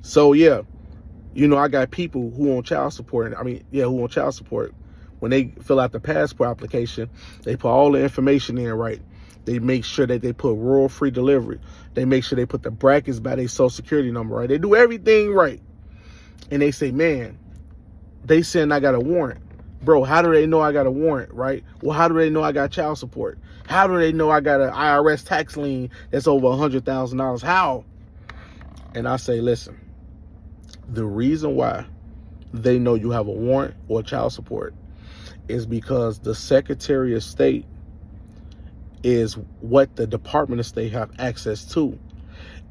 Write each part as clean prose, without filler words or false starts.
So yeah, I got people who on child support. Who on child support. When they fill out the passport application, they put all the information in right. They make sure that they put rural free delivery. They make sure they put the brackets by their social security number right. They do everything right. And they say, man, they saying I got a warrant. Bro, how do they know I got a warrant, right? Well, how do they know I got child support? How do they know I got an IRS tax lien that's over $100,000? How? And I say, listen, the reason why they know you have a warrant or child support is because the Secretary of State is what the Department of State have access to.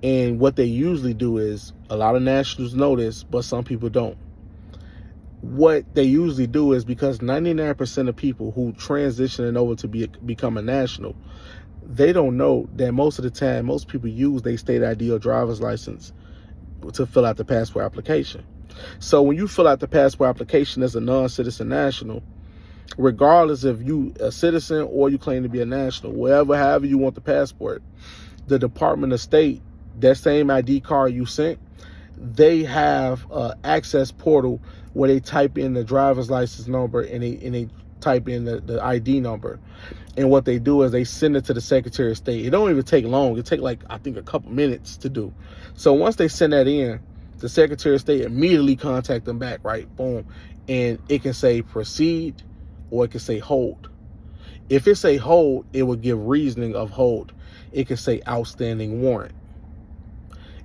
And what they usually do is, a lot of nationals know this, but some people don't. What they usually do is, because 99% of people who transitioning over to become a national, they don't know that most of the time, most people use their state ID or driver's license to fill out the passport application. So when you fill out the passport application as a non-citizen national, regardless if you a citizen or you claim to be a national, however you want the passport, the Department of State, that same ID card you sent, they have an access portal where they type in the driver's license number and they type in the ID number. And what they do is they send it to the Secretary of State. It don't even take long. It take I think a couple minutes to do. So once they send that in, the Secretary of State immediately contact them back, right? Boom. And it can say proceed or it can say hold. If it say hold, it will give reasoning of hold. It can say outstanding warrant.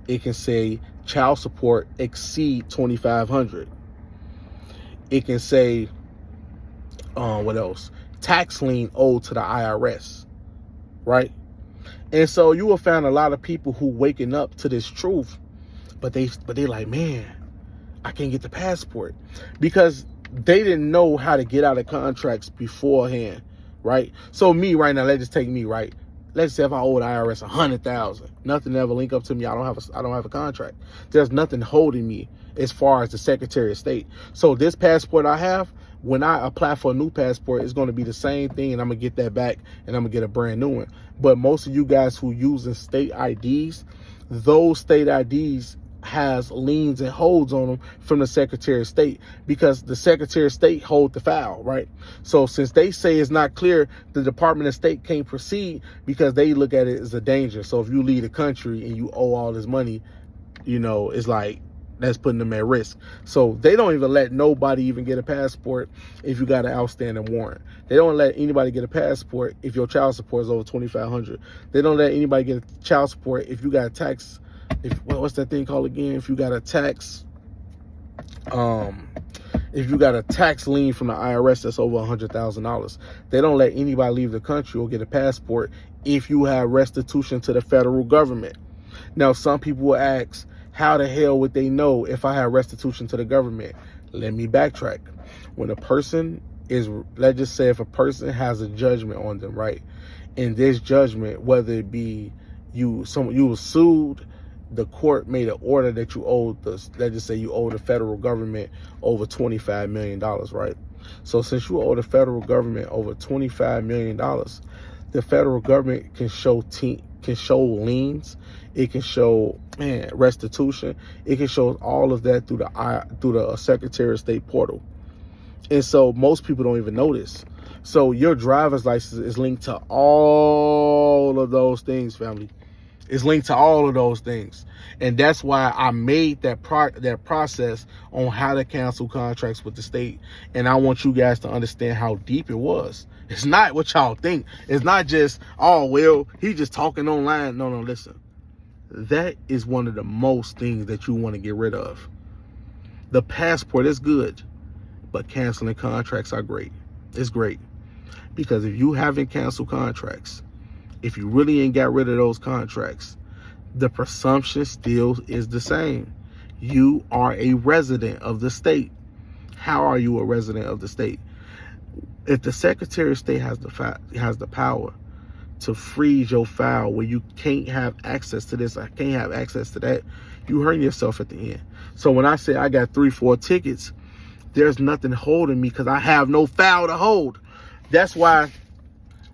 It can say child support exceed $2,500. It can say, what else? Tax lien owed to the IRS, right? And so you will find a lot of people who waking up to this truth, but they like, man, I can't get the passport because they didn't know how to get out of contracts beforehand, right? So me right now, let's just take me, right? Let's say if I owe the IRS $100,000, nothing ever link up to me. I don't have a contract. There's nothing holding me as far as the Secretary of State. So this passport I have, when I apply for a new passport, it's going to be the same thing, and I'm gonna get that back, and I'm gonna get a brand new one. But most of you guys who using state IDs, those state IDs has liens and holds on them from the Secretary of State, because the Secretary of State hold the file, right? So since they say it's not clear, the Department of State can't proceed because they look at it as a danger. So if you leave the country and you owe all this money, it's like that's putting them at risk. So they don't even let nobody even get a passport if you got an outstanding warrant. They don't let anybody get a passport if your child support is over $2,500. They don't let anybody get a child support if you got a tax. What's that thing called again? If you got a tax, if you got a tax lien from the IRS that's over $100,000, they don't let anybody leave the country or get a passport if you have restitution to the federal government. Now, some people will ask, how the hell would they know if I have restitution to the government? Let me backtrack. When a person is, let's just say if a person has a judgment on them, right? In this judgment, whether it be you were sued, the court made an order that you owed let's just say you owe the federal government over $25 million, right? So since you owe the federal government over $25 million, the federal government can show liens, it can show restitution, it can show all of that through the Secretary of State portal. And so most people don't even know this. So your driver's license is linked to all of those things, family. It's linked to all of those things. And that's why I made that process on how to cancel contracts with the state. And I want you guys to understand how deep it was. It's not what y'all think. It's not just, oh, well, he's just talking online. No, listen. That is one of the most things that you want to get rid of. The passport is good, but canceling contracts are great. It's great. Because if you haven't canceled contracts, if you really ain't got rid of those contracts, the presumption still is the same. You are a resident of the state. How are you a resident of the state? If the Secretary of State has the power to freeze your file where you can't have access to this, I can't have access to that, you hurt yourself at the end. So when I say I got 3-4 tickets, there's nothing holding me because I have no file to hold. That's why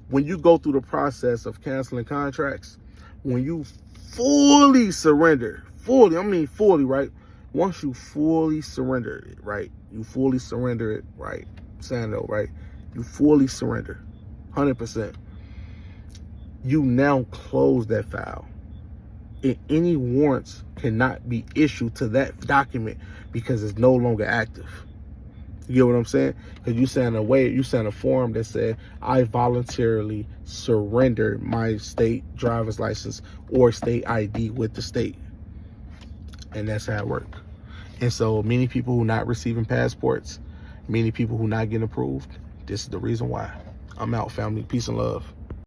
when you go through the process of canceling contracts, when you fully surrender, fully, right? Once you fully surrender it, right? You fully surrender it, right? Sando, right? You fully surrender, 100%. You now close that file. And any warrants cannot be issued to that document because it's no longer active. You get what I'm saying? Because you signed a form that said, I voluntarily surrendered my state driver's license or state ID with the state. And that's how it works. And so many people who not receiving passports, many people who not getting approved, this is the reason why. I'm out, family. Peace and love.